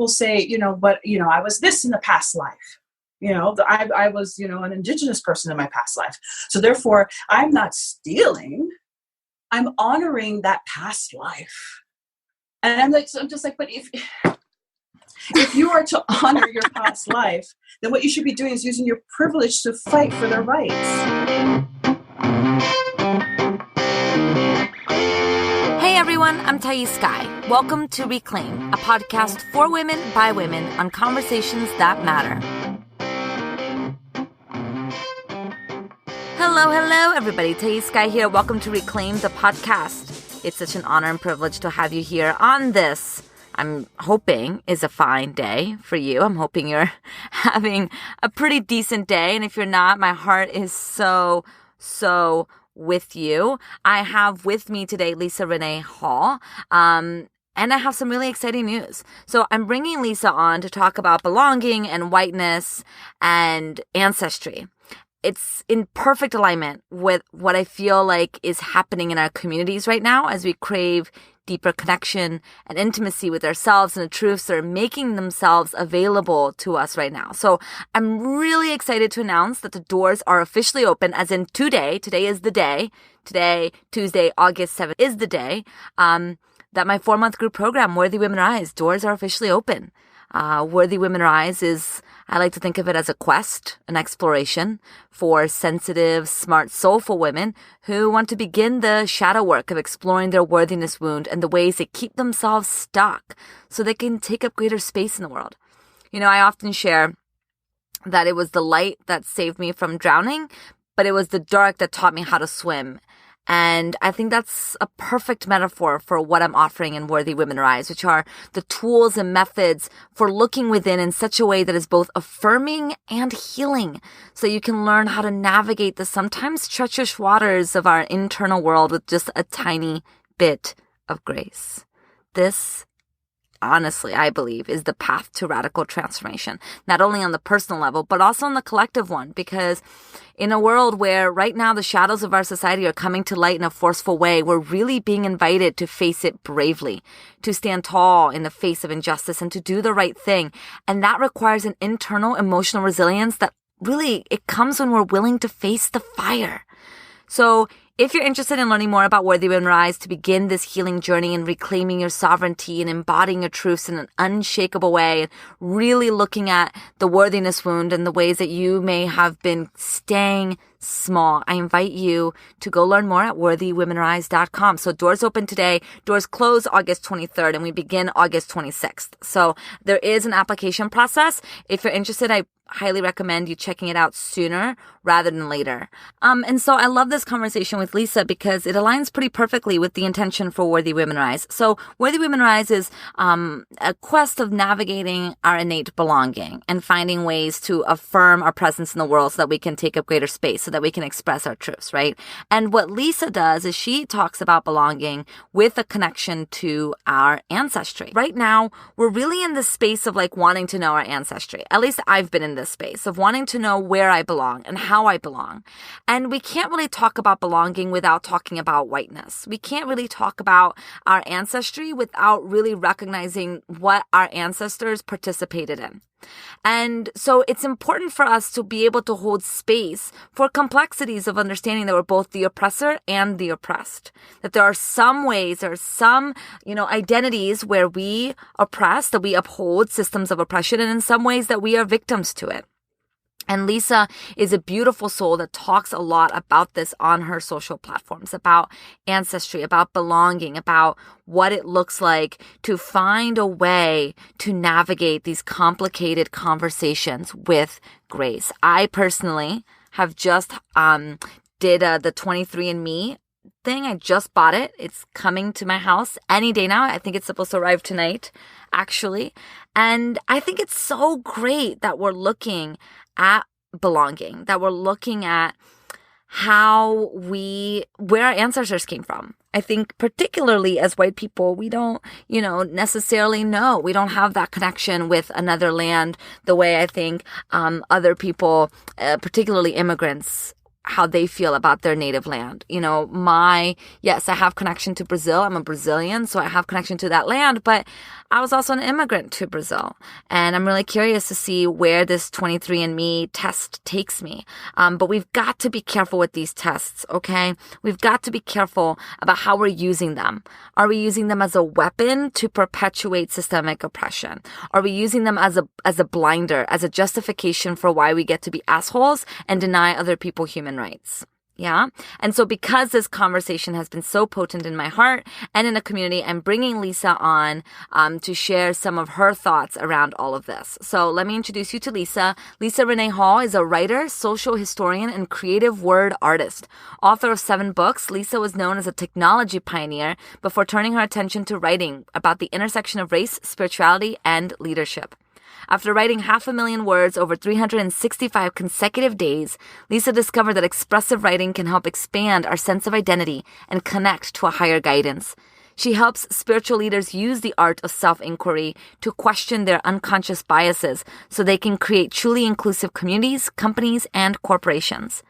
will say, I was this in the past life. I was, an indigenous person in my past life. So therefore, I'm not stealing. I'm honoring that past life. And I'm just like, but if you are to honor your past life, then what you should be doing is using your privilege to fight for their rights. Hey everyone, I'm Thais Sky. Welcome to Reclaim, a podcast for women by women on conversations that matter. Hello everybody. Thais Sky here. Welcome to Reclaim, the podcast. It's such an honor and privilege to have you here on this, I'm hoping, is a fine day for you. I'm hoping you're having a pretty decent day. And if you're not, my heart is so with you. I have with me today Leesa Renee Hall. And I have some really exciting news. So I'm bringing Leesa on to talk about belonging and whiteness and ancestry. It's in perfect alignment with what I feel like is happening in our communities right now as we crave deeper connection and intimacy with ourselves and the truths that are making themselves available to us right now. So I'm really excited to announce that the doors are officially open, as in today. Today is the day. Today, Tuesday, August 7th, is the day that my 4-month group program, Worthy Women Rise, doors are officially open. Worthy Women Rise is, I like to think of it as a quest, an exploration for sensitive, smart, soulful women who want to begin the shadow work of exploring their worthiness wound and the ways they keep themselves stuck so they can take up greater space in the world. I often share that it was the light that saved me from drowning, but it was the dark that taught me how to swim. And I think that's a perfect metaphor for what I'm offering in Worthy Women Rise, which are the tools and methods for looking within in such a way that is both affirming and healing, so you can learn how to navigate the sometimes treacherous waters of our internal world with just a tiny bit of grace. This, honestly, I believe, is the path to radical transformation, not only on the personal level, but also on the collective one, because in a world where right now the shadows of our society are coming to light in a forceful way, we're really being invited to face it bravely, to stand tall in the face of injustice and to do the right thing. And that requires an internal emotional resilience that really, it comes when we're willing to face the fire. So if you're interested in learning more about Worthy Women Rise to begin this healing journey and reclaiming your sovereignty and embodying your truths in an unshakable way, and really looking at the worthiness wound and the ways that you may have been staying small, I invite you to go learn more at worthywomenrise.com. So doors open today, doors close August 23rd, and we begin August 26th. So there is an application process. If you're interested, I highly recommend you checking it out sooner rather than later. And so I love this conversation with Leesa because it aligns pretty perfectly with the intention for Worthy Women Rise. So Worthy Women Rise is a quest of navigating our innate belonging and finding ways to affirm our presence in the world so that we can take up greater space, so that we can express our truths, right? And what Leesa does is she talks about belonging with a connection to our ancestry. Right now, we're really in this space of wanting to know our ancestry. At least I've been in this space of wanting to know where I belong and how I belong. And we can't really talk about belonging without talking about whiteness. We can't really talk about our ancestry without really recognizing what our ancestors participated in. And so it's important for us to be able to hold space for complexities of understanding that we're both the oppressor and the oppressed. That there are some ways, there are some, identities where we oppress, that we uphold systems of oppression, and in some ways that we are victims to it. And Leesa is a beautiful soul that talks a lot about this on her social platforms, about ancestry, about belonging, about what it looks like to find a way to navigate these complicated conversations with grace. I personally have just did the 23andMe thing. I just bought it. It's coming to my house any day now. I think it's supposed to arrive tonight, actually. And I think it's so great that we're looking at belonging, that we're looking at where our ancestors came from. I think particularly as white people, we don't, necessarily know. We don't have that connection with another land the way I think other people, particularly immigrants, how they feel about their native land. Yes, I have connection to Brazil. I'm a Brazilian, so I have connection to that land, but I was also an immigrant to Brazil, and I'm really curious to see where this 23andMe test takes me. But we've got to be careful with these tests, okay? We've got to be careful about how we're using them. Are we using them as a weapon to perpetuate systemic oppression? Are we using them as a blinder, as a justification for why we get to be assholes and deny other people human rights? Yeah. And so because this conversation has been so potent in my heart and in the community, I'm bringing Leesa on to share some of her thoughts around all of this. So let me introduce you to Leesa. Leesa Renee Hall is a writer, social historian, and creative word artist. Author of 7 books, Leesa was known as a technology pioneer before turning her attention to writing about the intersection of race, spirituality, and leadership. After writing 500,000 words over 365 consecutive days, Leesa discovered that expressive writing can help expand our sense of identity and connect to a higher guidance. She helps spiritual leaders use the art of self-inquiry to question their unconscious biases so they can create truly inclusive communities, companies, and corporations.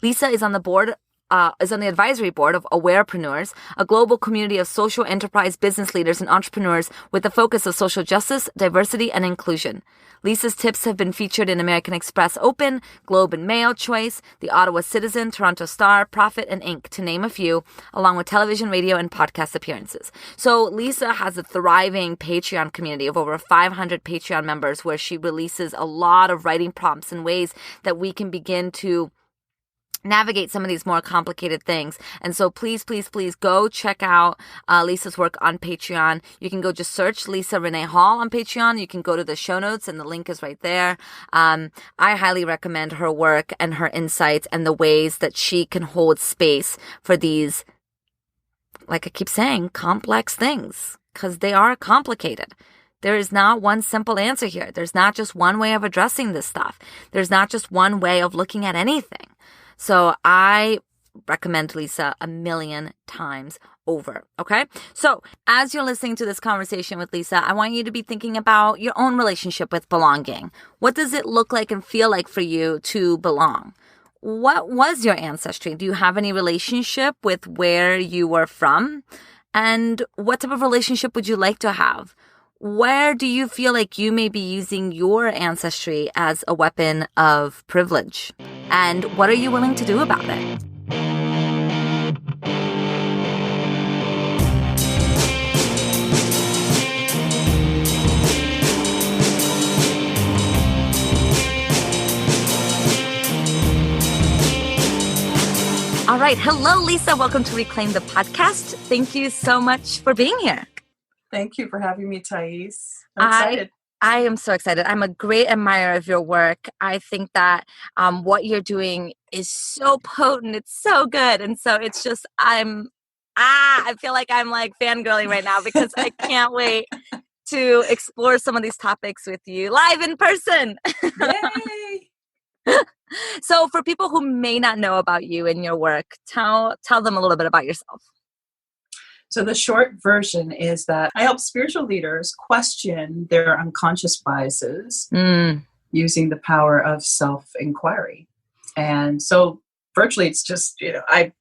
Leesa is on the advisory board of Awarepreneurs, a global community of social enterprise business leaders and entrepreneurs with the focus of social justice, diversity, and inclusion. Leesa's tips have been featured in American Express Open, Globe and Mail Choice, the Ottawa Citizen, Toronto Star, Prophet, and Inc., to name a few, along with television, radio, and podcast appearances. So Leesa has a thriving Patreon community of over 500 Patreon members where she releases a lot of writing prompts and ways that we can begin to navigate some of these more complicated things. And so please, please, please go check out Leesa's work on Patreon. You can go just search Leesa Renee Hall on Patreon. You can go to the show notes and the link is right there. I highly recommend her work and her insights and the ways that she can hold space for these, like I keep saying, complex things, because they are complicated. There is not one simple answer here. There's not just one way of addressing this stuff. There's not just one way of looking at anything. So I recommend Leesa 1,000,000 times over. Okay. So as you're listening to this conversation with Leesa, I want you to be thinking about your own relationship with belonging. What does it look like and feel like for you to belong? What was your ancestry? Do you have any relationship with where you were from? And what type of relationship would you like to have? Where do you feel like you may be using your ancestry as a weapon of privilege? And what are you willing to do about it? All right. Hello, Leesa. Welcome to Reclaim the Podcast. Thank you so much for being here. Thank you for having me, Thais. I'm excited. I am so excited. I'm a great admirer of your work. I think that what you're doing is so potent. It's so good. And so it's just, I feel like I'm like fangirling right now because I can't wait to explore some of these topics with you live in person. Yay! So for people who may not know about you and your work, tell them a little bit about yourself. So the short version is that I help spiritual leaders question their unconscious biases using the power of self-inquiry. And so virtually it's just, I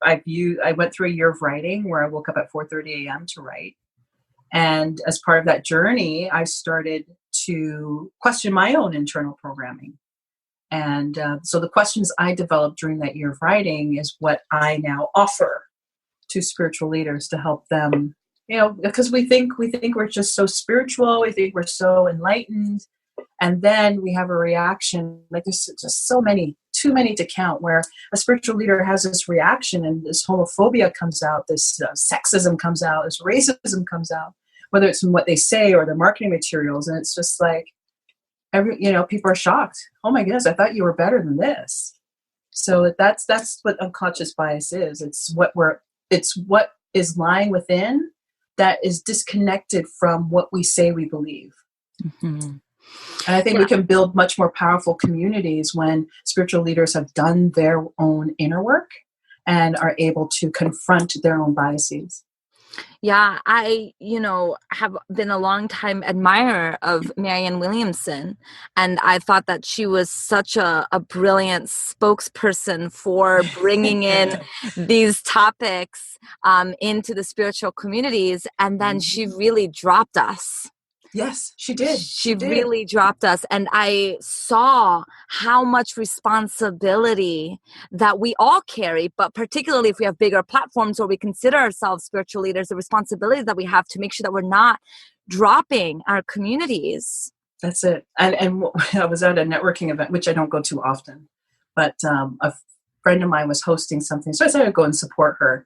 went through a year of writing where I woke up at 4:30 a.m. to write. And as part of that journey, I started to question my own internal programming. And so the questions I developed during that year of writing is what I now offer to spiritual leaders to help them, because we think we're just so spiritual, we think we're so enlightened, and then we have a reaction, like there's just too many to count, where a spiritual leader has this reaction and this homophobia comes out, this sexism comes out, this racism comes out, whether it's in what they say or their marketing materials, and it's just like people are shocked. Oh my goodness, I thought you were better than this. So that's what unconscious bias is. It's what is lying within that is disconnected from what we say we believe. Mm-hmm. And I think we can build much more powerful communities when spiritual leaders have done their own inner work and are able to confront their own biases. Yeah, I, have been a long time admirer of Marianne Williamson, and I thought that she was such a brilliant spokesperson for bringing in these topics into the spiritual communities, and then she really dropped us. Yes, she did. She really dropped us. And I saw how much responsibility that we all carry, but particularly if we have bigger platforms or we consider ourselves spiritual leaders, the responsibility that we have to make sure that we're not dropping our communities. That's it. And I was at a networking event, which I don't go to often, but a friend of mine was hosting something. So I said I'd go and support her.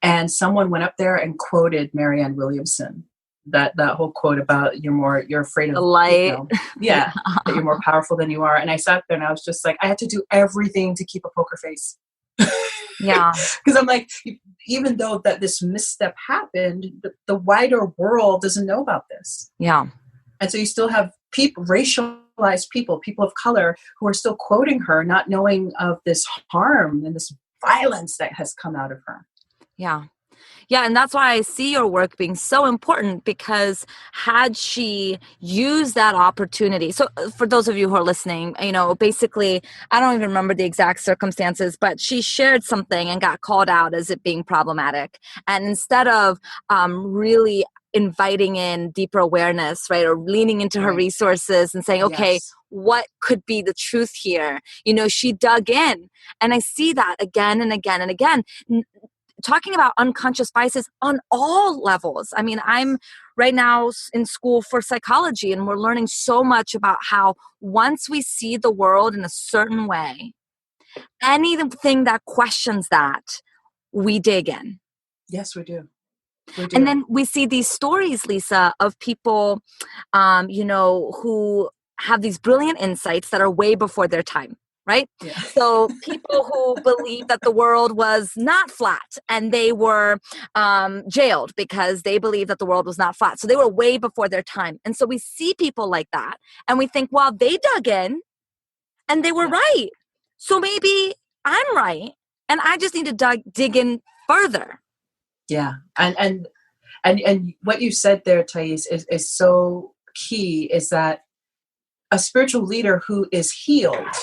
And someone went up there and quoted Marianne Williamson. That whole quote about you're afraid of the light. You know, that you're more powerful than you are. And I sat there and I was just like, I had to do everything to keep a poker face. Yeah. Because I'm like, even though that this misstep happened, the wider world doesn't know about this. Yeah. And so you still have racialized people of color who are still quoting her, not knowing of this harm and this violence that has come out of her. Yeah. Yeah, and that's why I see your work being so important, because had she used that opportunity. So for those of you who are listening, basically, I don't even remember the exact circumstances, but she shared something and got called out as it being problematic. And instead of really inviting in deeper awareness, right, or leaning into her resources and saying, okay, what could be the truth here? She dug in. And I see that again and again and again. Talking about unconscious biases on all levels. I mean, I'm right now in school for psychology, and we're learning so much about how once we see the world in a certain way, anything that questions that, we dig in. Yes, we do. And then we see these stories, Leesa, of people, who have these brilliant insights that are way before their time. Right? Yeah. So people who believed that the world was not flat, and they were jailed because they believed that the world was not flat. So they were way before their time. And so we see people like that and we think, well, they dug in and they were right. So maybe I'm right. And I just need to dig in further. Yeah. And what you said there, Thais, is so key, is that a spiritual leader who is healed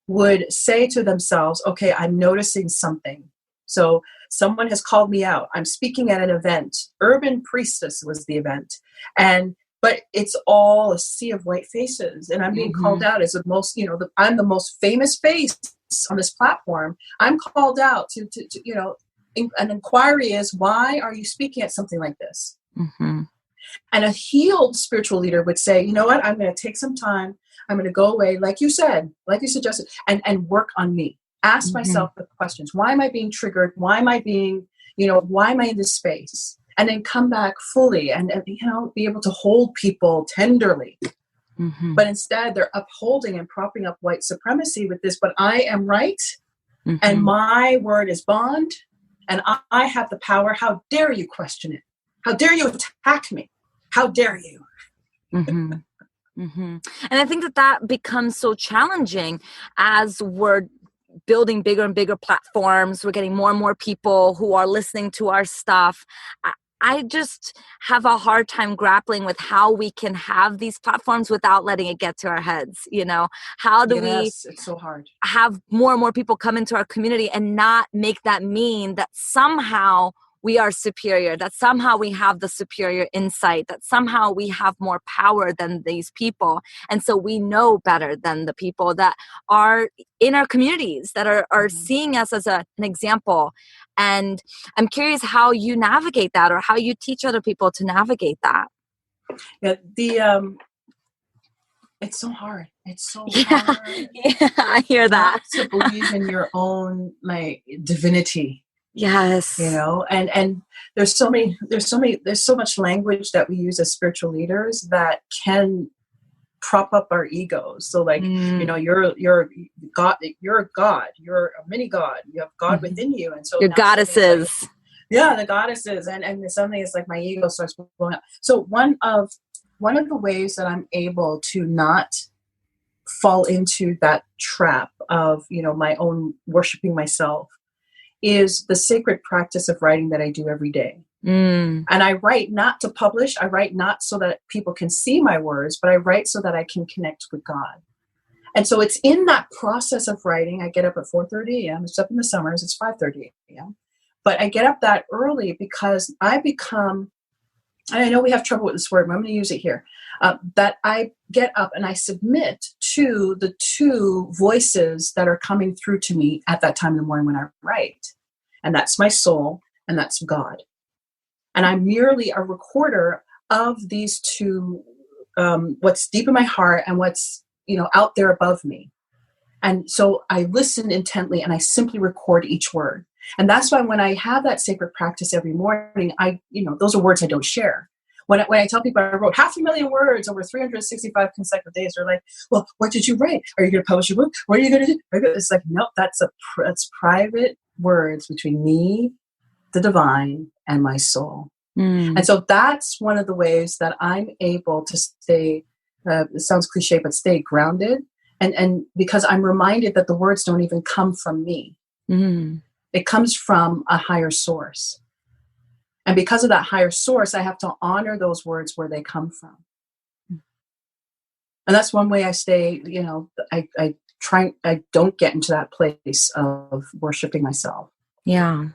would say to themselves, okay, I'm noticing something. So someone has called me out. I'm speaking at an event. Urban Priestess was the event. But it's all a sea of white faces. And I'm being called out as I'm the most famous face on this platform. I'm called out to an inquiry is, why are you speaking at something like this? Mm-hmm. And a healed spiritual leader would say, you know what, I'm going to take some time. I'm going to go away, like you suggested, and work on me. Ask myself the questions. Why am I being triggered? Why am I in this space? And then come back fully and be able to hold people tenderly. Mm-hmm. But instead, they're upholding and propping up white supremacy with this, but I am right, and my word is bond, and I have the power. How dare you question it? How dare you attack me? How dare you? Mm-hmm. Mm-hmm. And I think that becomes so challenging as we're building bigger and bigger platforms. We're getting more and more people who are listening to our stuff. I just have a hard time grappling with how we can have these platforms without letting it get to our heads. How do we it's so hard. Have more and more people come into our community and not make that mean that somehow we are superior, that somehow we have the superior insight, that somehow we have more power than these people. And so we know better than the people that are in our communities, that are seeing us as an example. And I'm curious how you navigate that, or how you teach other people to navigate that. Yeah, it's so hard. It's so hard. Yeah, I hear that. Not to believe in your own divinity. Yes. And there's so much language that we use as spiritual leaders that can prop up our egos. So you're God, you're a God, you're a mini God, you have God within you. And so your goddesses. The goddesses. And suddenly it's like my ego starts blowing up. So one of the ways that I'm able to not fall into that trap of, my own worshiping myself is the sacred practice of writing that I do every day. And I write not to publish. I write not so that people can see my words, but I write so that I can connect with God. And so it's in that process of writing. I get up at 4:30 a.m. It's up in the summers. It's 5:30 a.m. But I get up that early because I become I know we have trouble with this word, but I'm going to use it here, that I get up and I submit to the two voices that are coming through to me at that time in the morning when I write. And that's my soul and that's God. And I'm merely a recorder of these two, what's deep in my heart and what's, out there above me. And so I listen intently and I simply record each word. And that's why when I have that sacred practice every morning, those are words I don't share. When I tell people I wrote 500,000 words over 365 consecutive days, they're like, well, what did you write? Are you going to publish a book? What are you going to do? It's like, nope, that's private words between me, the divine, and my soul. And so that's one of the ways that I'm able to stay, it sounds cliche, but stay grounded. And because I'm reminded that the words don't even come from me. It comes from a higher source. And because of that higher source, I have to honor those words where they come from. And that's one way I stay, I don't get into that place of worshiping myself. Yeah.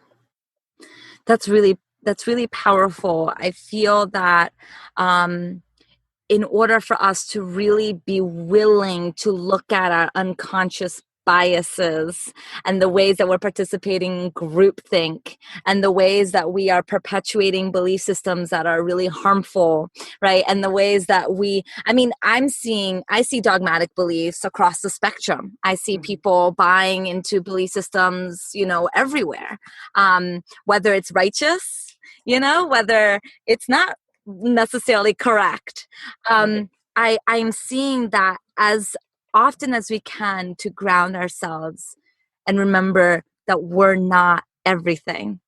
That's really powerful. I feel that in order for us to really be willing to look at our unconscious biases and the ways that we're participating in groupthink and the ways that we are perpetuating belief systems that are really harmful, right? And the ways that I see dogmatic beliefs across the spectrum. I see people buying into belief systems, everywhere, whether it's righteous, whether it's not necessarily correct. I'm seeing that as often as we can to ground ourselves and remember that we're not everything.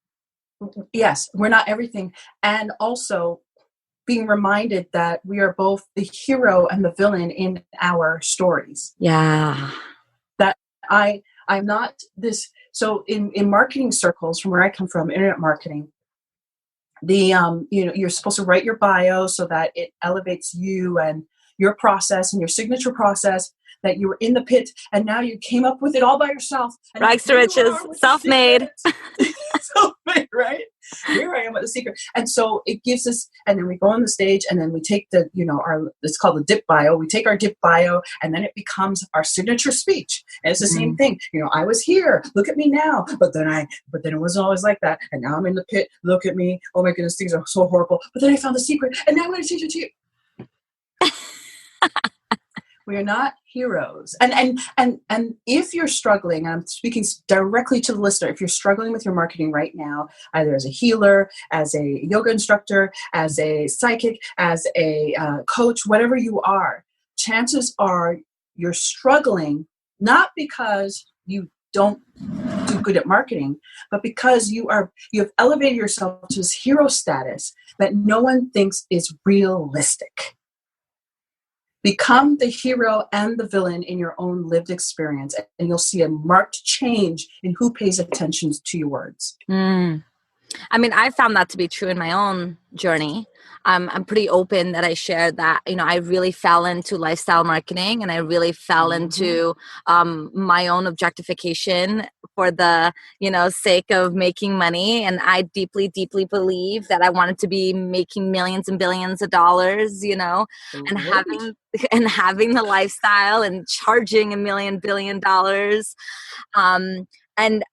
Yes, we're not everything. And also being reminded that we are both the hero and the villain in our stories. Yeah. That I'm not this. So in marketing circles, from where I come from, internet marketing, you're supposed to write your bio so that it elevates you and your process and your signature process, that you were in the pit and now you came up with it all by yourself. Rags to riches, self-made. Self-made, right? Here I am with the secret. And so it gives us, and then we go on the stage and then we take it's called the dip bio. We take our dip bio and then it becomes our signature speech. And it's the same thing. I was here, look at me now. But then it wasn't always like that. And now I'm in the pit, look at me. Oh my goodness, things are so horrible. But then I found the secret and now I'm going to teach it to you. We are not heroes. And if you're struggling, and I'm speaking directly to the listener, if you're struggling with your marketing right now, either as a healer, as a yoga instructor, as a psychic, as a coach, whatever you are, chances are you're struggling not because you don't do good at marketing, but because you have elevated yourself to this hero status that no one thinks is realistic. Become the hero and the villain in your own lived experience, and you'll see a marked change in who pays attention to your words. I found that to be true in my own journey. I'm pretty open that I shared that, I really fell into lifestyle marketing and I really fell into my own objectification for the, sake of making money. And I deeply, deeply believe that I wanted to be making millions and billions of dollars, and having the lifestyle and charging $1 billion. And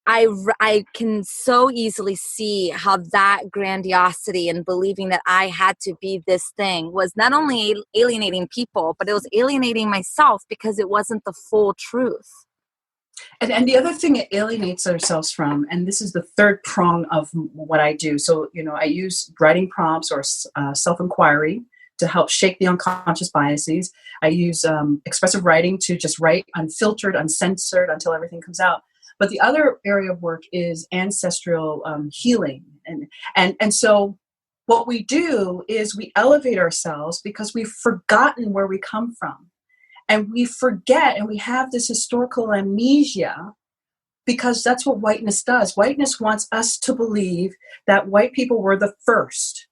I can so easily see how that grandiosity and believing that I had to be this thing was not only alienating people, but it was alienating myself because it wasn't the full truth. And the other thing it alienates ourselves from, and this is the third prong of what I do. So, I use writing prompts or self-inquiry to help shake the unconscious biases. I use expressive writing to just write unfiltered, uncensored until everything comes out. But the other area of work is ancestral healing. And so what we do is we elevate ourselves because we've forgotten where we come from. And we forget, and we have this historical amnesia because that's what whiteness does. Whiteness wants us to believe that white people were the first,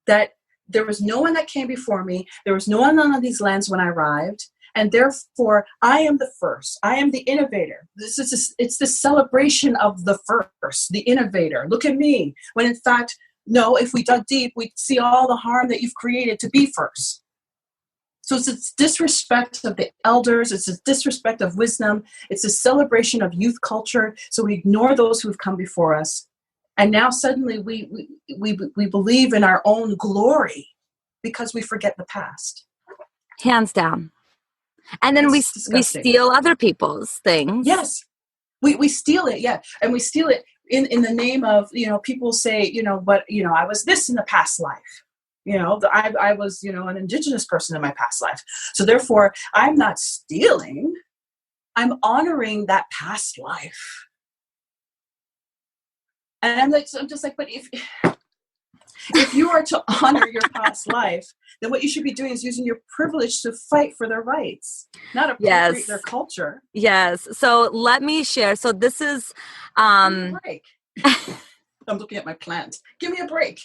that there was no one that came before me. There was no one on these lands when I arrived. And therefore, I am the first. I am the innovator. It's the celebration of the first, the innovator. Look at me. When in fact, No, if we dug deep, we'd see all the harm that you've created to be first. So it's a disrespect of the elders. It's a disrespect of wisdom. It's a celebration of youth culture. So we ignore those who have come before us. And now suddenly we believe in our own glory because we forget the past. Hands down. And then we steal other people's things. Yes. We steal it, yeah. And we steal it in the name of, people say, I was this in the past life. I was, an indigenous person in my past life. So therefore, I'm not stealing. I'm honoring that past life. And I'm just like, but if you are to honor your past life, then what you should be doing is using your privilege to fight for their rights, not appropriate their culture. Yes. So let me share. So this is break. I'm looking at my plant. Give me a break.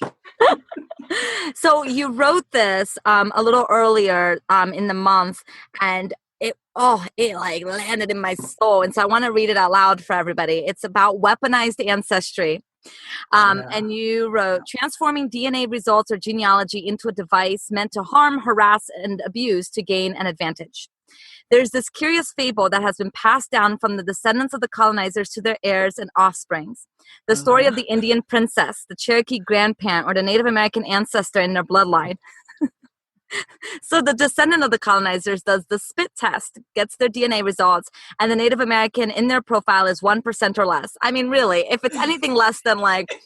So you wrote this a little earlier in the month, and it like landed in my soul. And so I want to read it out loud for everybody. It's about weaponized ancestry. And you wrote, transforming DNA results or genealogy into a device meant to harm, harass, and abuse to gain an advantage. There's this curious fable that has been passed down from the descendants of the colonizers to their heirs and offsprings. The story of the Indian princess, the Cherokee grandparent, or the Native American ancestor in their bloodline. So the descendant of the colonizers does the spit test, gets their DNA results, and the Native American in their profile is 1% or less. I mean, really, if it's anything less than like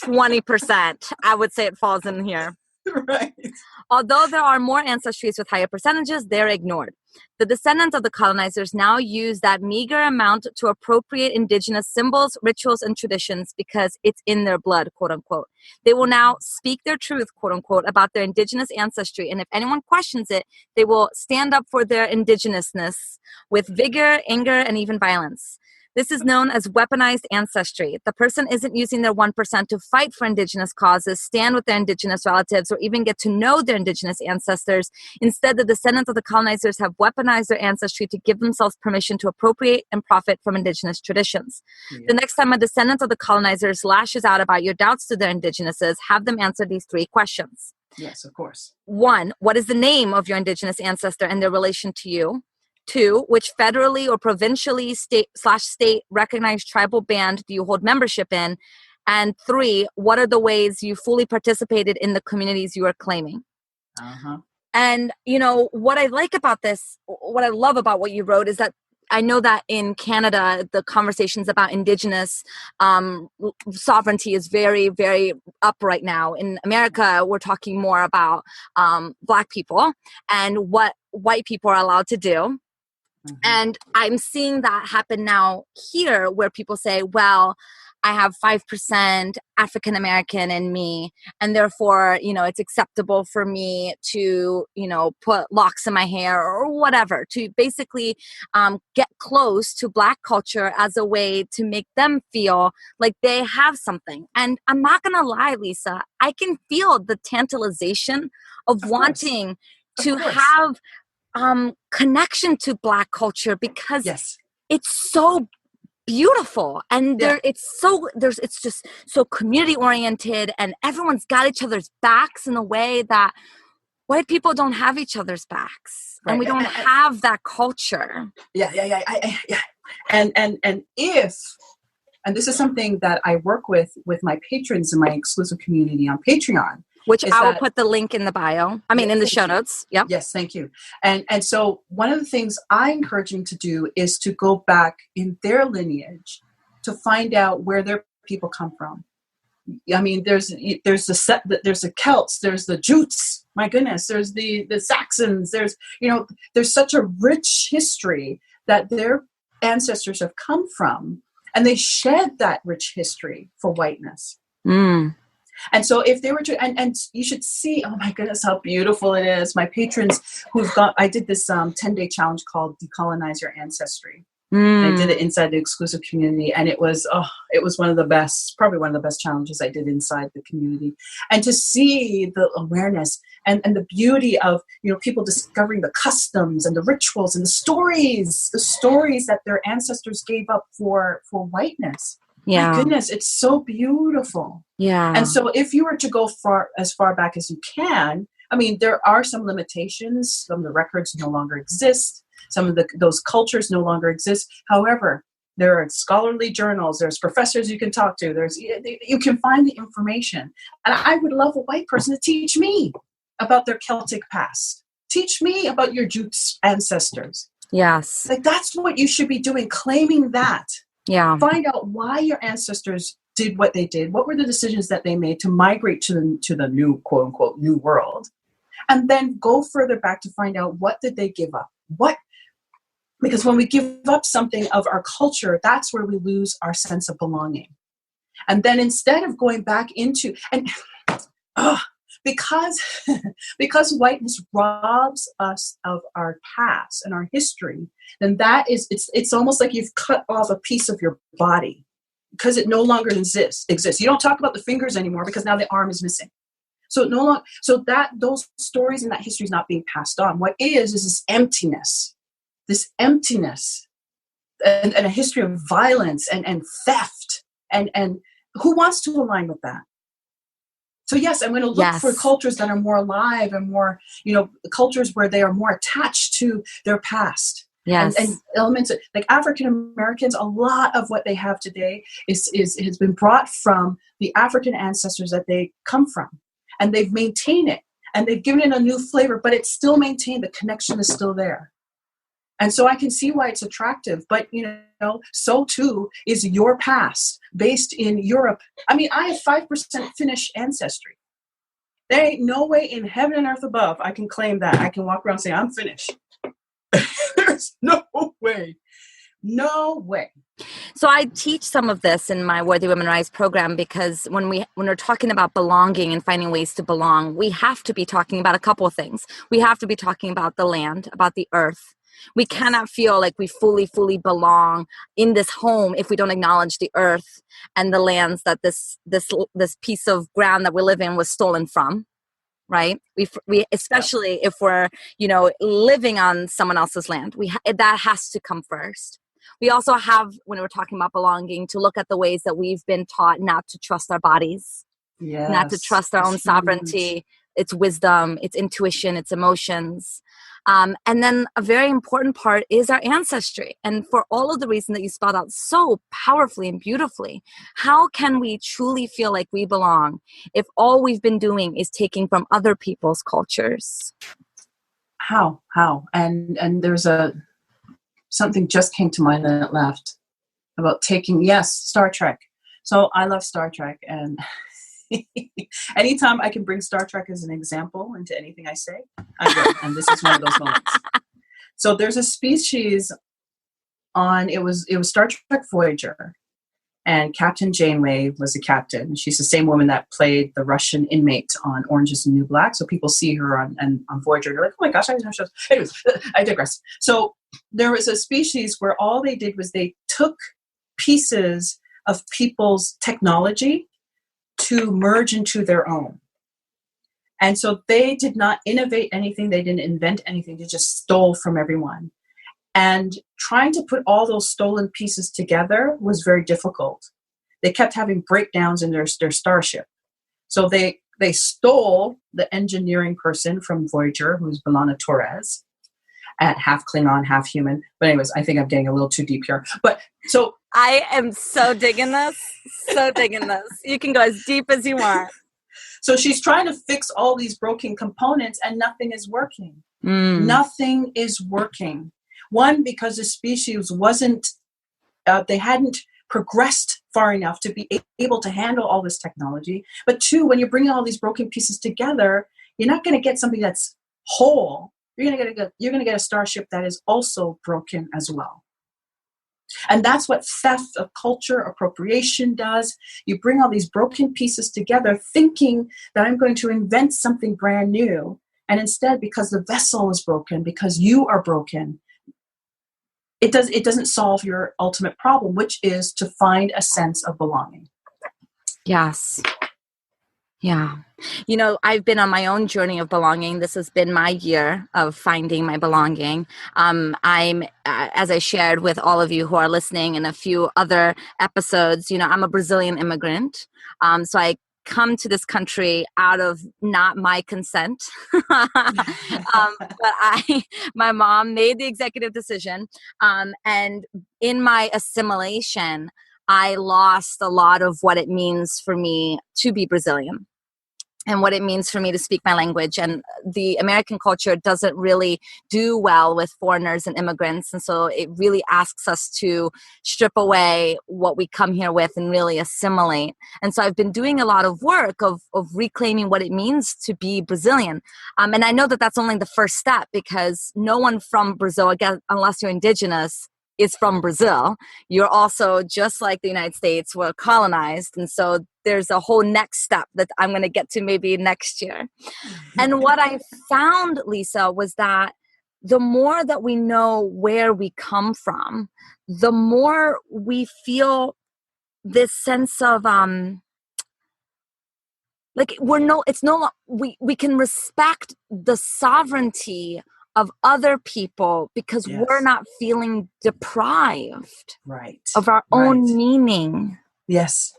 20%, I would say it falls in here. Right. Although there are more ancestries with higher percentages, they're ignored. The descendants of the colonizers now use that meager amount to appropriate indigenous symbols, rituals, and traditions because it's in their blood, quote unquote. They will now speak their truth, quote unquote, about their indigenous ancestry. And if anyone questions it, they will stand up for their indigenousness with vigor, anger, and even violence. This is known as weaponized ancestry. The person isn't using their 1% to fight for indigenous causes, stand with their indigenous relatives, or even get to know their indigenous ancestors. Instead, the descendants of the colonizers have weaponized their ancestry to give themselves permission to appropriate and profit from indigenous traditions. Yeah. The next time a descendant of the colonizers lashes out about your doubts to their indigenouses, have them answer these 3 questions. Yes, of course. 1, what is the name of your indigenous ancestor and their relation to you? 2, which federally or provincially state recognized tribal band do you hold membership in? And 3, what are the ways you fully participated in the communities you are claiming? And, what I like about this, what I love about what you wrote is that I know that in Canada, the conversations about Indigenous sovereignty is very, very up right now. In America, we're talking more about Black people and what white people are allowed to do. Mm-hmm. And I'm seeing that happen now here where people say, well, I have 5% African American in me, and therefore, it's acceptable for me to, put locks in my hair or whatever, to basically get close to Black culture as a way to make them feel like they have something. And I'm not going to lie, Leesa, I can feel the tantalization of wanting to have connection to Black culture because it's so beautiful and it's just so community oriented, and everyone's got each other's backs in a way that white people don't have each other's backs, and we don't have that culture. And this is something that I work with my patrons in my exclusive community on Patreon, which I will put the link in the bio. In the show notes. Yep. Yes, thank you. And so one of the things I encourage them to do is to go back in their lineage to find out where their people come from. There's the Celts, there's the Jutes, my goodness, there's the Saxons, there's such a rich history that their ancestors have come from, and they shed that rich history for whiteness. And so if they were to, and you should see, oh my goodness, how beautiful it is. My patrons I did this 10-day challenge called Decolonize Your Ancestry. I did it inside the exclusive community, and it was one of the best, probably one of the best challenges I did inside the community. And to see the awareness and the beauty of, people discovering the customs and the rituals and the stories that their ancestors gave up for whiteness. Yeah. My goodness, it's so beautiful. Yeah. And so if you were to go as far back as you can, I mean, there are some limitations. Some of the records no longer exist. Some of those cultures no longer exist. However, there are scholarly journals. There's professors you can talk to. You can find the information. And I would love a white person to teach me about their Celtic past. Teach me about your Jute ancestors. Yes. Like, that's what you should be doing, claiming that. Yeah. Find out why your ancestors did what they did. What were the decisions that they made to migrate to the new, quote unquote, new world? And then go further back to find out, what did they give up? Because when we give up something of our culture, that's where we lose our sense of belonging. And then instead of going back into, because whiteness robs us of our past and our history, then it's almost like you've cut off a piece of your body, because it no longer exists. You don't talk about the fingers anymore because now the arm is missing. So no longer, those stories and that history is not being passed on. What is this emptiness, and a history of violence and theft, and who wants to align with that? So yes, I'm going to look for cultures that are more alive and more, cultures where they are more attached to their past. Yes. And elements like African Americans, a lot of what they have today has been brought from the African ancestors that they come from. And they've maintained it, and they've given it a new flavor, but it's still maintained. The connection is still there. And so I can see why it's attractive, but so too is your past based in Europe. I mean, I have 5% Finnish ancestry. There ain't no way in heaven and earth above I can claim that. I can walk around and say I'm Finnish. There's no way. No way. So I teach some of this in my Worthy Women Rise program, because when we're talking about belonging and finding ways to belong, we have to be talking about a couple of things. We have to be talking about the land, about the earth. We cannot feel like we fully belong in this home if we don't acknowledge the earth and the lands that this piece of ground that we live in was stolen from. Right? We especially if we're, living on someone else's land, that has to come first. We also have, when we're talking about belonging, to look at the ways that we've been taught not to trust our bodies, not to trust our own sovereignty, its wisdom, its intuition, its emotions. And then a very important part is our ancestry. And for all of the reasons that you spelled out so powerfully and beautifully, how can we truly feel like we belong if all we've been doing is taking from other people's cultures? How? And there's something just came to mind and it left about taking, Star Trek. So I love Star Trek, and anytime I can bring Star Trek as an example into anything I say, I will. And this is one of those moments. So there's a species it was Star Trek Voyager, and Captain Janeway was the captain. She's the same woman that played the Russian inmate on Orange is the New Black. So people see her on Voyager. They're like, oh my gosh, I didn't know shows. Anyways, I digress. So there was a species where all they did was they took pieces of people's technology to merge into their own. And so they did not innovate anything. They didn't invent anything. They just stole from everyone. And trying to put all those stolen pieces together was very difficult. They kept having breakdowns in their starship. So they stole the engineering person from Voyager, who's B'Elanna Torres, at half Klingon, half human. But anyways, I think I'm getting a little too deep here. But so I am so digging this. You can go as deep as you want. So she's trying to fix all these broken components, and nothing is working. Nothing is working. One, because the species they hadn't progressed far enough to be able to handle all this technology. But two, when you're bringing all these broken pieces together, you're not going to get something that's whole. You're going to get a starship that is also broken as well. And that's what theft of culture, appropriation does. You bring all these broken pieces together thinking that I'm going to invent something brand new. And instead, because the vessel is broken, because you are broken, it doesn't solve your ultimate problem, which is to find a sense of belonging. Yes. Yeah. You know, I've been on my own journey of belonging. This has been my year of finding my belonging. As I shared with all of you who are listening in a few other episodes, you know, I'm a Brazilian immigrant. So I come to this country out of not my consent. But my mom made the executive decision. And in my assimilation, I lost a lot of what it means for me to be Brazilian and what it means for me to speak my language. And the American culture doesn't really do well with foreigners and immigrants. And so it really asks us to strip away what we come here with and really assimilate. And so I've been doing a lot of work of reclaiming what it means to be Brazilian. And I know that that's only the first step, because no one from Brazil, again, unless you're indigenous, is from Brazil. You're also, just like the United States, were colonized. And so there's a whole next step that I'm going to get to maybe next year. And what I found, Leesa, was that the more that we know where we come from, the more we feel this sense of like we can respect the sovereignty of other people, because Yes. we're not feeling deprived Right. of our own meaning. Yes.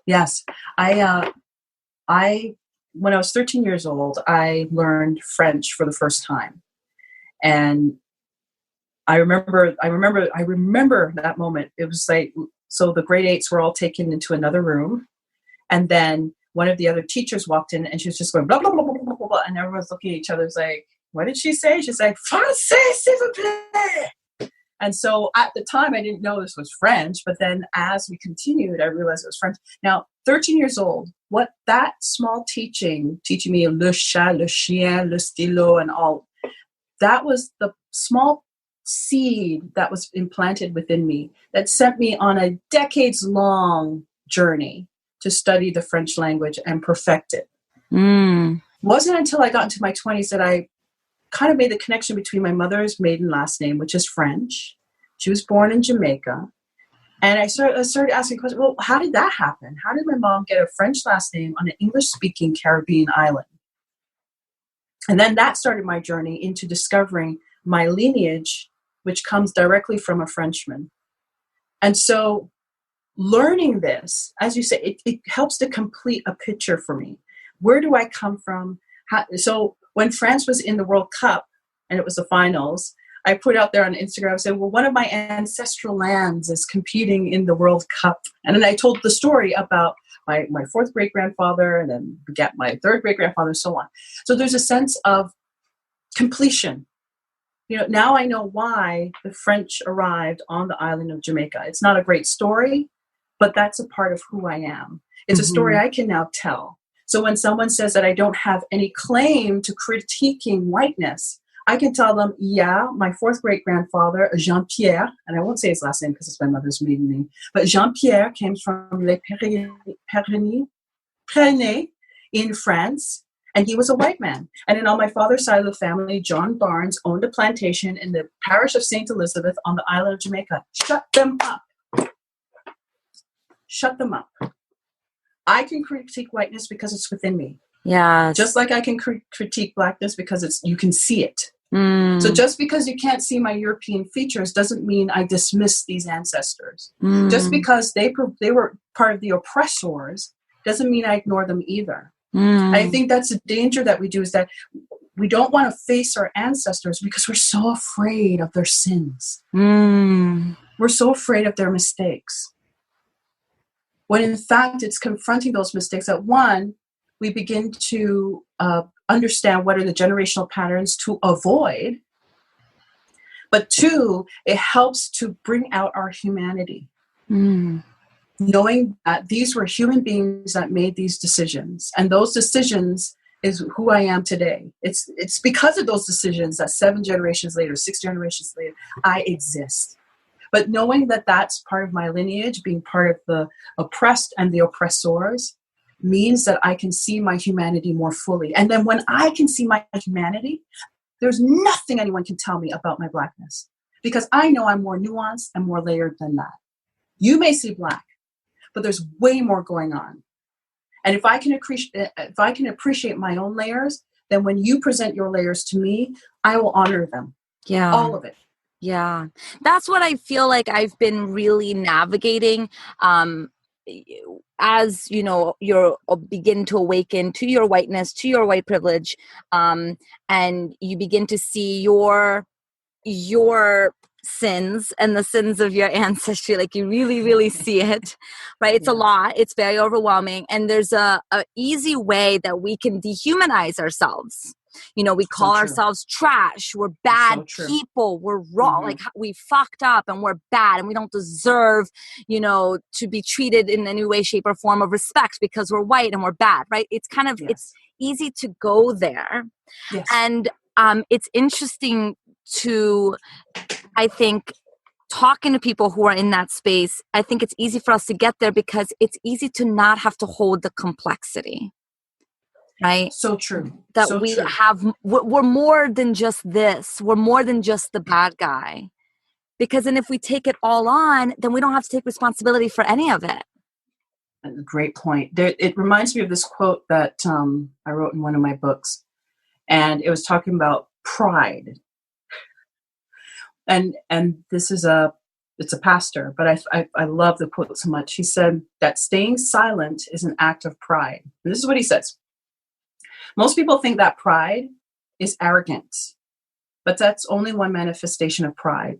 I when I was 13 years old, I learned French for the first time. And I remember that moment. It was like, so the grade 8s were all taken into another room. And then one of the other teachers walked in and she was just going blah, blah, blah, blah, blah, blah, blah. And everyone's looking at each other. It's like, what did she say? She's like, Français, s'il vous plaît. And so at the time, I didn't know this was French. But then as we continued, I realized it was French. Now, 13 years old, what that small teaching me le chat, le chien, le stylo, and all, that was the small seed that was implanted within me that sent me on a decades-long journey to study the French language and perfect it. It wasn't until I got into my 20s that I kind of made the connection between my mother's maiden last name, which is French. She was born in Jamaica. And I started asking questions, well, how did that happen? How did my mom get a French last name on an English-speaking Caribbean island? And then that started my journey into discovering my lineage, which comes directly from a Frenchman. And so learning this, as you say, it helps to complete a picture for me. Where do I come from? So when France was in the World Cup and it was the finals, I put out there on Instagram, I said, well, one of my ancestral lands is competing in the World Cup. And then I told the story about my fourth great-grandfather and then begat my third great-grandfather and so on. So there's a sense of completion. You know, now I know why the French arrived on the island of Jamaica. It's not a great story, but that's a part of who I am. It's a story I can now tell. So when someone says that I don't have any claim to critiquing whiteness, I can tell them, yeah, my fourth great-grandfather, Jean-Pierre, and I won't say his last name because it's my mother's maiden name, but Jean-Pierre came from Les Pyrénées in France, and he was a white man. And then on my father's side of the family, John Barnes owned a plantation in the parish of St. Elizabeth on the island of Jamaica. Shut them up. Shut them up. I can critique whiteness because it's within me. Yeah. Just like I can critique blackness because you can see it. So just because you can't see my European features doesn't mean I dismiss these ancestors. Just because they were part of the oppressors doesn't mean I ignore them either. I think that's a danger that we do, is that we don't want to face our ancestors because we're so afraid of their sins. We're so afraid of their mistakes. When in fact, it's confronting those mistakes that, one, we begin to understand what are the generational patterns to avoid. But two, it helps to bring out our humanity. Knowing that these were human beings that made these decisions. And those decisions is who I am today. It's because of those decisions that 7 generations later, 6 generations later, I exist. But knowing that that's part of my lineage, being part of the oppressed and the oppressors, means that I can see my humanity more fully. And then when I can see my humanity, there's nothing anyone can tell me about my blackness, because I know I'm more nuanced and more layered than that. You may see black, but there's way more going on. And if I can appreciate my own layers, then when you present your layers to me, I will honor them. Yeah. All of it. Yeah. That's what I feel like I've been really navigating. As you know, you're begin to awaken to your whiteness, to your white privilege, and you begin to see your sins and the sins of your ancestry. Like you really, really see it, right? It's a lot. It's very overwhelming. And there's a easy way that we can dehumanize ourselves. You know, we call ourselves trash. We're bad people. We're wrong. Like we fucked up and we're bad and we don't deserve, you know, to be treated in any way, shape or form of respect because we're white and we're bad, right? It's kind of, it's easy to go there. Yes. And it's interesting to, I think, talking to people who are in that space, I think it's easy for us to get there because it's easy to not have to hold the complexity. Right? So true. That so we true. we're more than just this. We're more than just the bad guy. Because then if we take it all on, then we don't have to take responsibility for any of it. Great point. It reminds me of this quote that I wrote in one of my books. And it was talking about pride. And this is it's a pastor, but I love the quote so much. He said that staying silent is an act of pride. And this is what he says. Most people think that pride is arrogance, but that's only one manifestation of pride.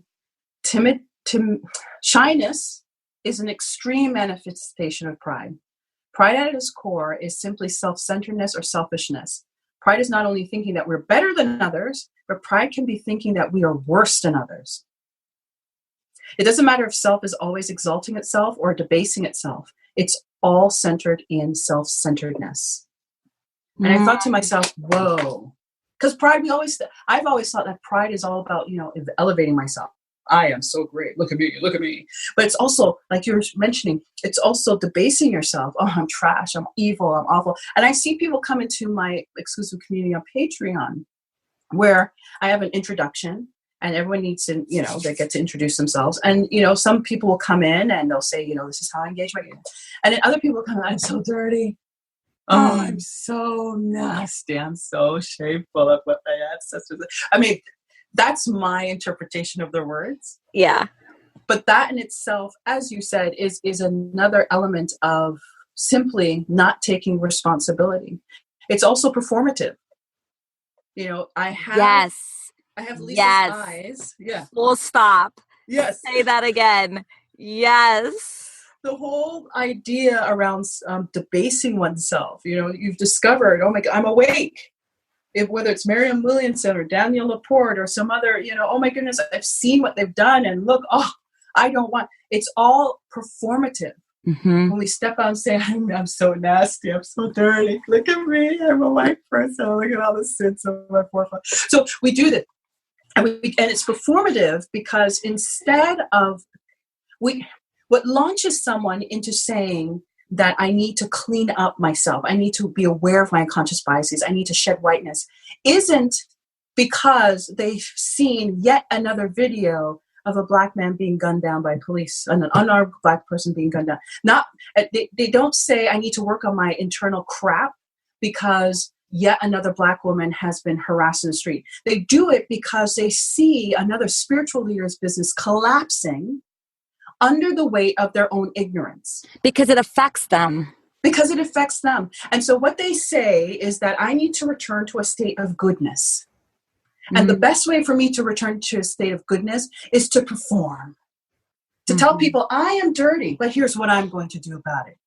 Shyness is an extreme manifestation of pride. Pride at its core is simply self-centeredness or selfishness. Pride is not only thinking that we're better than others, but pride can be thinking that we are worse than others. It doesn't matter if self is always exalting itself or debasing itself. It's all centered in self-centeredness. And I thought to myself, whoa, because pride, I've always thought that pride is all about, you know, elevating myself. I am so great. Look at me. Look at me. But it's also, like you were mentioning, it's also debasing yourself. Oh, I'm trash. I'm evil. I'm awful. And I see people come into my exclusive community on Patreon where I have an introduction and everyone needs to, you know, they get to introduce themselves. And, you know, some people will come in and they'll say, you know, this is how I engage my game. And then other people will come in, I'm so dirty. Oh, I'm so nasty. I'm so shameful of what my ancestors. I mean, that's my interpretation of the words. Yeah. But that in itself, as you said, is another element of simply not taking responsibility. It's also performative. You know, I have Leesa's eyes. Yeah. Full stop. Yes. Say that again. Yes. The whole idea around debasing oneself, you know, you've discovered, oh my God, I'm awake. Whether it's Marianne Williamson or Daniel Laporte or some other, you know, oh my goodness, I've seen what they've done and look, I don't want, it's all performative. Mm-hmm. When we step out and say, I'm so nasty, I'm so dirty, look at me, I'm a white person, look at all the sins of my forefathers. So we do that. And it's performative because instead of, what launches someone into saying that I need to clean up myself, I need to be aware of my unconscious biases, I need to shed whiteness, isn't because they've seen yet another video of a Black man being gunned down by police, an unarmed Black person being gunned down. They don't say I need to work on my internal crap because yet another Black woman has been harassed in the street. They do it because they see another spiritual leader's business collapsing under the weight of their own ignorance. Because it affects them. And so what they say is that I need to return to a state of goodness. Mm-hmm. And the best way for me to return to a state of goodness is to perform. To tell people, I am dirty, but here's what I'm going to do about it.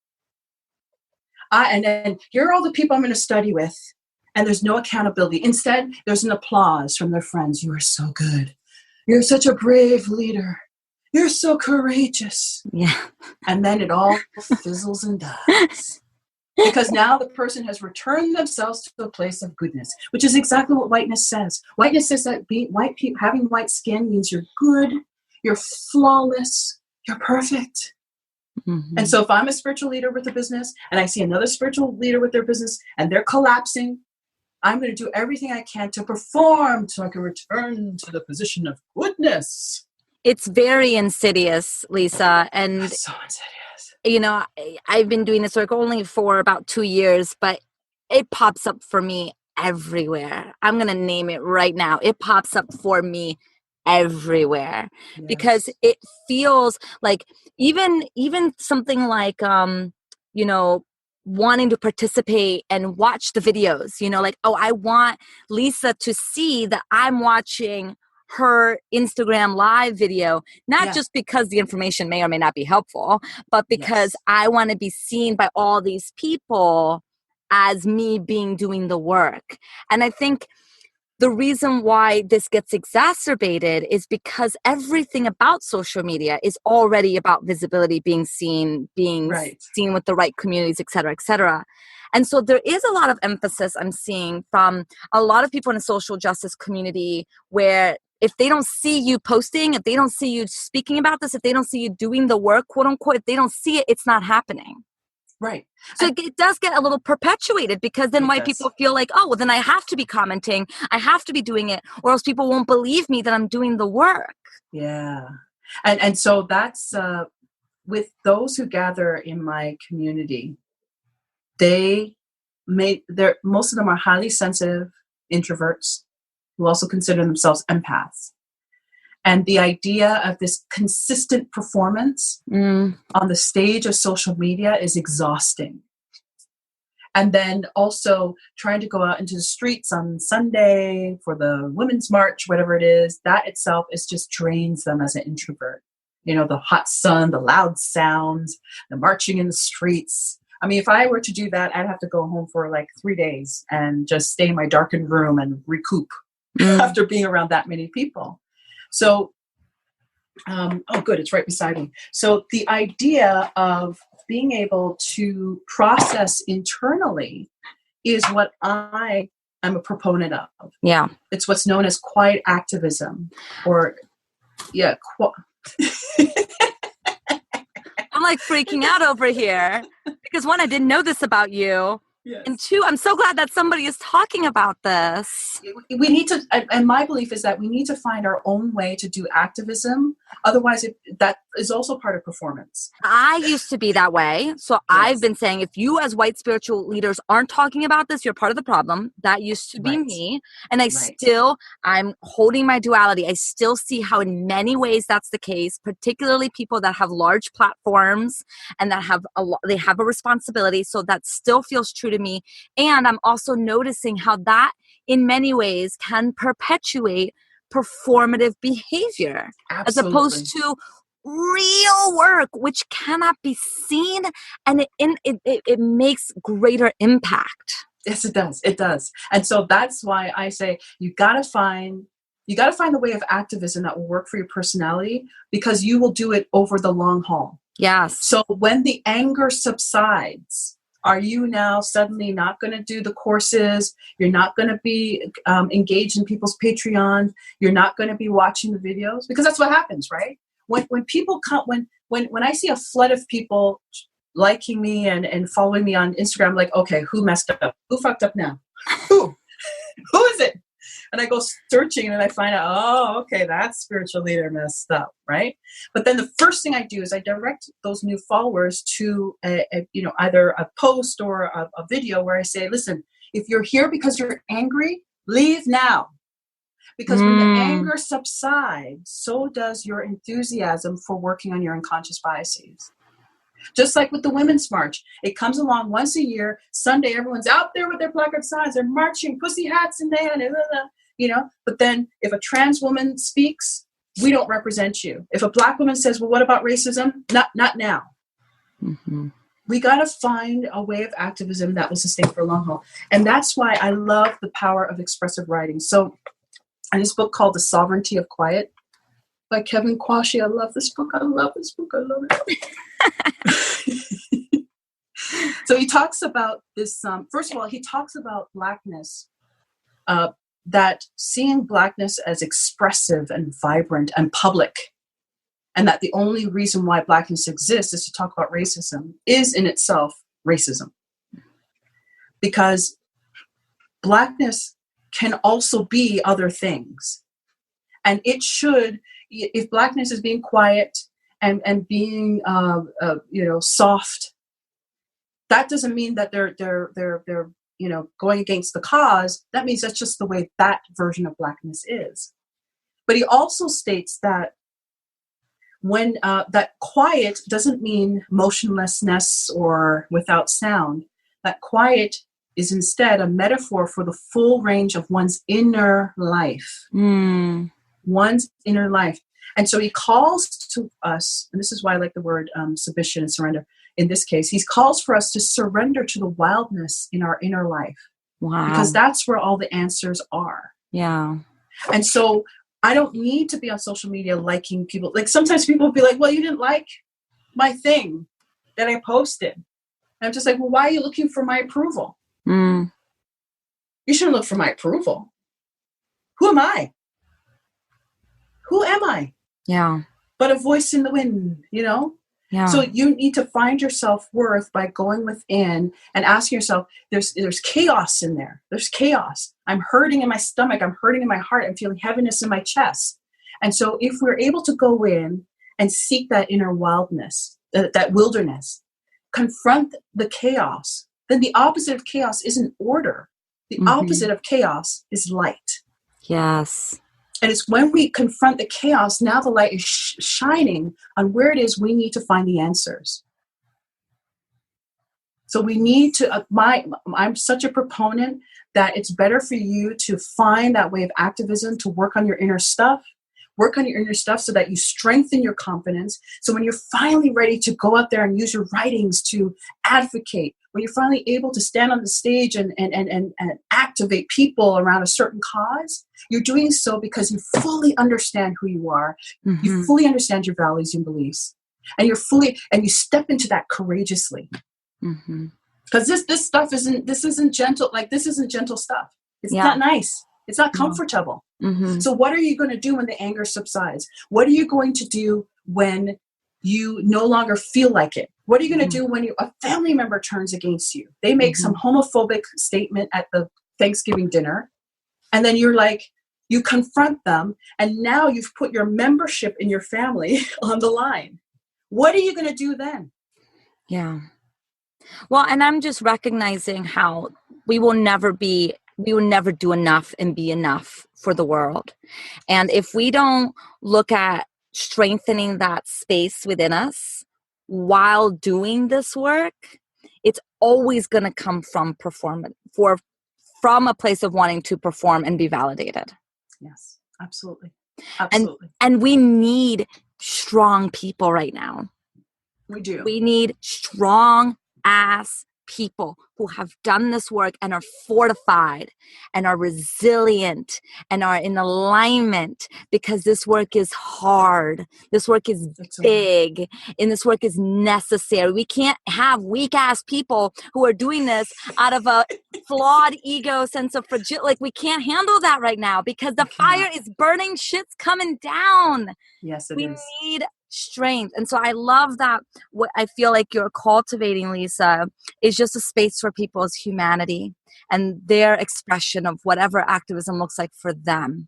And then here are all the people I'm going to study with. And there's no accountability. Instead, there's an applause from their friends. You are so good. You're such a brave leader. You're so courageous. Yeah. And then it all fizzles and dies. Because now the person has returned themselves to a place of goodness, which is exactly what whiteness says. Whiteness says that having white skin means you're good, you're flawless, you're perfect. Mm-hmm. And so if I'm a spiritual leader with a business and I see another spiritual leader with their business and they're collapsing, I'm going to do everything I can to perform so I can return to the position of goodness. It's very insidious, Leesa. And so insidious. I've been doing this work only for about 2 years, but it pops up for me everywhere. I'm going to name it right now. It pops up for me everywhere because Yes. it feels like even something like, wanting to participate and watch the videos, like, oh, I want Leesa to see that I'm watching her Instagram live video, not just because the information may or may not be helpful, but because I want to be seen by all these people as me doing the work. And I think the reason why this gets exacerbated is because everything about social media is already about visibility, being seen with the right communities, et cetera, et cetera. And so there is a lot of emphasis I'm seeing from a lot of people in the social justice community where if they don't see you posting, if they don't see you speaking about this, if they don't see you doing the work, quote unquote, if they don't see it, it's not happening. Right. So it does get a little perpetuated because then white people feel like, oh, well, then I have to be commenting. I have to be doing it or else people won't believe me that I'm doing the work. Yeah. And so that's with those who gather in my community, most of them are highly sensitive introverts who also consider themselves empaths. And the idea of this consistent performance on the stage of social media is exhausting. And then also trying to go out into the streets on Sunday for the Women's March, whatever it is, that itself is just drains them as an introvert. The hot sun, the loud sounds, the marching in the streets. I mean, if I were to do that, I'd have to go home for like 3 days and just stay in my darkened room and recoup after being around that many people. So, oh, good, it's right beside me. So the idea of being able to process internally is what I am a proponent of. Yeah. It's what's known as quiet activism or, I'm like freaking out over here because one, I didn't know this about you. Yes. And two, I'm so glad that somebody is talking about this. We need to, and my belief is that we need to find our own way to do activism. Otherwise, that is also part of performance. I used to be that way. So I've been saying, if you as white spiritual leaders aren't talking about this, you're part of the problem. That used to be me. And I'm holding my duality. I still see how in many ways that's the case, particularly people that have large platforms and that they have a responsibility. So that still feels true to me. And I'm also noticing how that in many ways can perpetuate performative behavior. Absolutely. As opposed to real work, which cannot be seen, and it makes greater impact. Yes, it does. It does. And so that's why I say you got to find the way of activism that will work for your personality, because you will do it over the long haul. Yes. So when the anger subsides, are you now suddenly not going to do the courses? You're not going to be engaged in people's Patreon. You're not going to be watching the videos, because that's what happens, right? When people come, when I see a flood of people liking me and following me on Instagram, I'm like, okay, who messed up? Who fucked up now? Who is it? And I go searching and I find out, oh, okay, that spiritual leader messed up, right? But then the first thing I do is I direct those new followers to either a post or a video where I say, listen, if you're here because you're angry, leave now. Because when the anger subsides, so does your enthusiasm for working on your unconscious biases. Just like with the Women's March, it comes along once a year. Sunday, everyone's out there with their placard signs. They're marching, pussy hats in hand, But then if a trans woman speaks, we don't represent you. If a black woman says, well, what about racism? Not now. Mm-hmm. We got to find a way of activism that will sustain for a long haul. And that's why I love the power of expressive writing. So in this book called The Sovereignty of Quiet by Kevin Quashie, I love this book. I love it. So he talks about this. First of all, he talks about Blackness, that seeing Blackness as expressive and vibrant and public, and that the only reason why Blackness exists is to talk about racism, is in itself racism. Because Blackness can also be other things. And it should, if Blackness is being quiet and being, soft. That doesn't mean that they're going against the cause. That means that's just the way that version of Blackness is. But he also states that when that quiet doesn't mean motionlessness or without sound. That quiet is instead a metaphor for the full range of one's inner life. One's inner life. And so he calls to us, and this is why I like the word submission and surrender. In this case, he calls for us to surrender to the wildness in our inner life. Wow. Because that's where all the answers are. Yeah. And so I don't need to be on social media liking people. Like sometimes people will be like, well, you didn't like my thing that I posted. And I'm just like, well, why are you looking for my approval? You shouldn't look for my approval. Who am I? Who am I? Yeah. But a voice in the wind, Yeah. So you need to find your self-worth by going within and asking yourself, there's chaos in there. There's chaos. I'm hurting in my stomach. I'm hurting in my heart. I'm feeling heaviness in my chest. And so if we're able to go in and seek that inner wildness, that wilderness, confront the chaos, then the opposite of chaos isn't order. The opposite of chaos is light. Yes. And it's when we confront the chaos, now the light is shining on where it is we need to find the answers. So we need to, I'm such a proponent that it's better for you to find that way of activism, to work on your inner stuff, so that you strengthen your confidence. So when you're finally ready to go out there and use your writings to advocate, when you're finally able to stand on the stage and activate people around a certain cause, you're doing so because you fully understand who you are. You fully understand your values and beliefs. And you step into that courageously. Because this stuff isn't gentle. Like, this isn't gentle stuff. It's not nice. It's not comfortable. So what are you going to do when the anger subsides? What are you going to do when you no longer feel like it? What are you going to do when a family member turns against you? They make some homophobic statement at the Thanksgiving dinner. And then you're like, you confront them. And now you've put your membership in your family on the line. What are you going to do then? Yeah. Well, and I'm just recognizing how we will never do enough and be enough for the world. And if we don't look at strengthening that space within us while doing this work, it's always going to come from from a place of wanting to perform and be validated. Yes, absolutely. Absolutely. And we need strong people right now. We do. We need strong ass people who have done this work and are fortified and are resilient and are in alignment, because this work is hard. This work is big, and this work is necessary. We can't have weak ass people who are doing this out of a flawed ego sense of fragility. Like, we can't handle that right now because the fire is burning. Shit's coming down. Yes, it is. We need strength. And so I love that what I feel like you're cultivating, Leesa, is just a space for people's humanity and their expression of whatever activism looks like for them.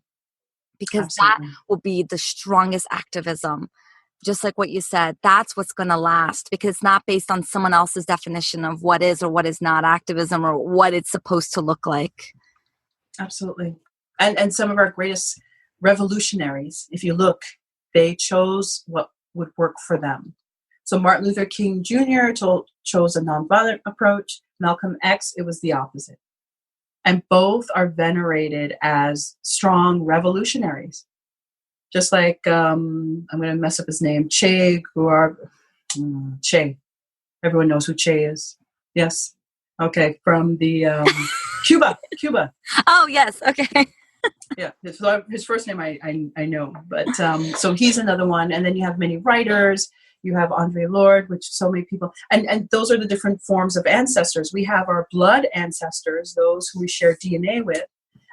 Because that will be the strongest activism. Just like what you said, that's what's going to last, because it's not based on someone else's definition of what is or what is not activism or what it's supposed to look like. Absolutely. And some of our greatest revolutionaries, if you look, they chose what would work for them. So Martin Luther King Jr. chose a nonviolent approach. Malcolm X, it was the opposite. And both are venerated as strong revolutionaries. Just like, I'm going to mess up his name, Che. Everyone knows who Che is. Yes. Okay. From the Cuba. Oh, yes. Okay. Yeah, his first name I know, but so he's another one. And then you have many writers. You have Andre Lorde, which so many people, and those are the different forms of ancestors. We have our blood ancestors, those who we share DNA with,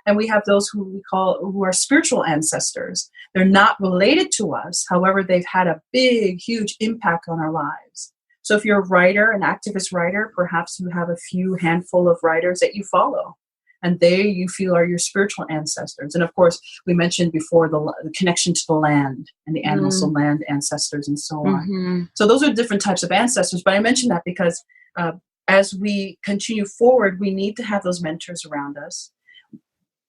and we have those who are spiritual ancestors. They're not related to us. However, they've had a big, huge impact on our lives. So if you're a writer, an activist writer, perhaps you have a handful of writers that you follow. And they, you feel, are your spiritual ancestors. And of course, we mentioned before the connection to the land and the animals, so land ancestors and so on. So those are different types of ancestors. But I mentioned that because as we continue forward, we need to have those mentors around us.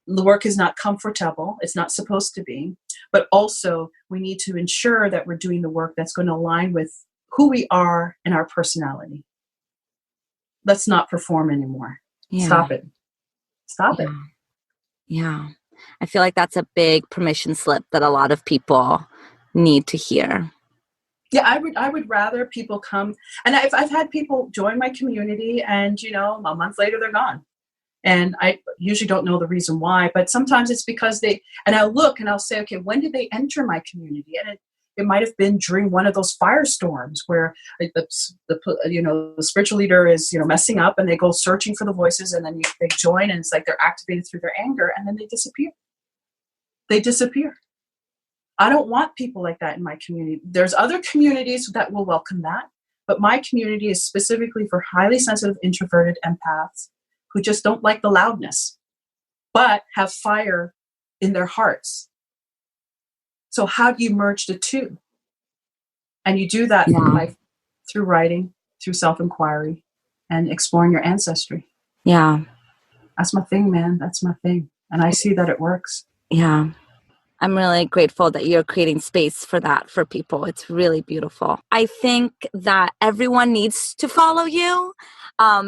The work is not comfortable. It's not supposed to be. But also, we need to ensure that we're doing the work that's going to align with who we are and our personality. Let's not perform anymore. Yeah. Stop it. Stop it. Yeah. I feel like that's a big permission slip that a lot of people need to hear. Yeah, I would rather people come, and I've had people join my community, and a month later they're gone, and I usually don't know the reason why, but sometimes it's because I'll look and I'll say, okay, when did they enter my community? And it might have been during one of those firestorms where the spiritual leader is messing up, and they go searching for the voices, and then they join, and it's like they're activated through their anger, and then they disappear. They disappear. I don't want people like that in my community. There's other communities that will welcome that, but my community is specifically for highly sensitive, introverted empaths who just don't like the loudness, but have fire in their hearts. So how do you merge the two? And you do that through writing, through self-inquiry, and exploring your ancestry. Yeah. That's my thing, man. That's my thing. And I see that it works. Yeah. I'm really grateful that you're creating space for that for people. It's really beautiful. I think that everyone needs to follow you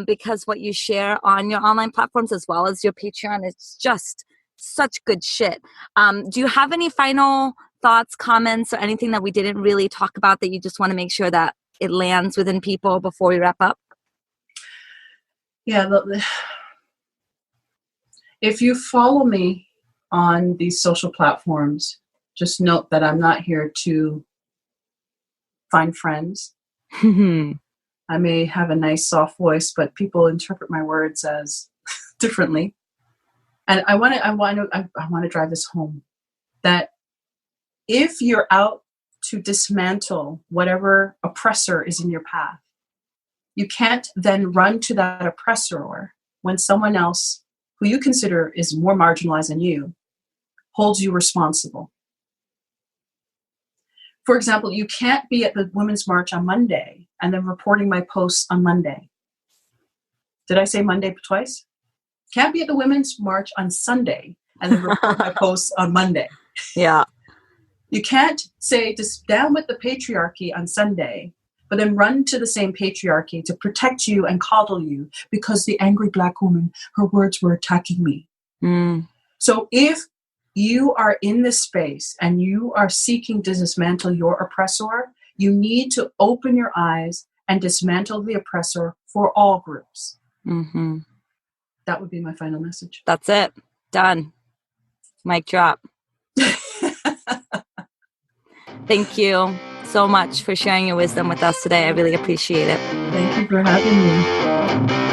because what you share on your online platforms as well as your Patreon is just such good shit. Do you have any final thoughts, comments, or anything that we didn't really talk about that you just want to make sure that it lands within people before we wrap up? Yeah. If you follow me on these social platforms, just note that I'm not here to find friends. I may have a nice soft voice, but people interpret my words as differently. And I want to drive this home, that if you're out to dismantle whatever oppressor is in your path, you can't then run to that oppressor when someone else who you consider is more marginalized than you holds you responsible. For example, you can't be at the Women's March on Monday and then reporting my posts on Monday. Did I say Monday twice? Can't be at the Women's March on Sunday and then report my posts on Monday. Yeah. You can't say just down with the patriarchy on Sunday, but then run to the same patriarchy to protect you and coddle you because the angry Black woman, her words were attacking me. So if you are in this space and you are seeking to dismantle your oppressor, you need to open your eyes and dismantle the oppressor for all groups. That would be my final message. That's it. Done. Mic drop. Thank you so much for sharing your wisdom with us today. I really appreciate it. Thank you for having me.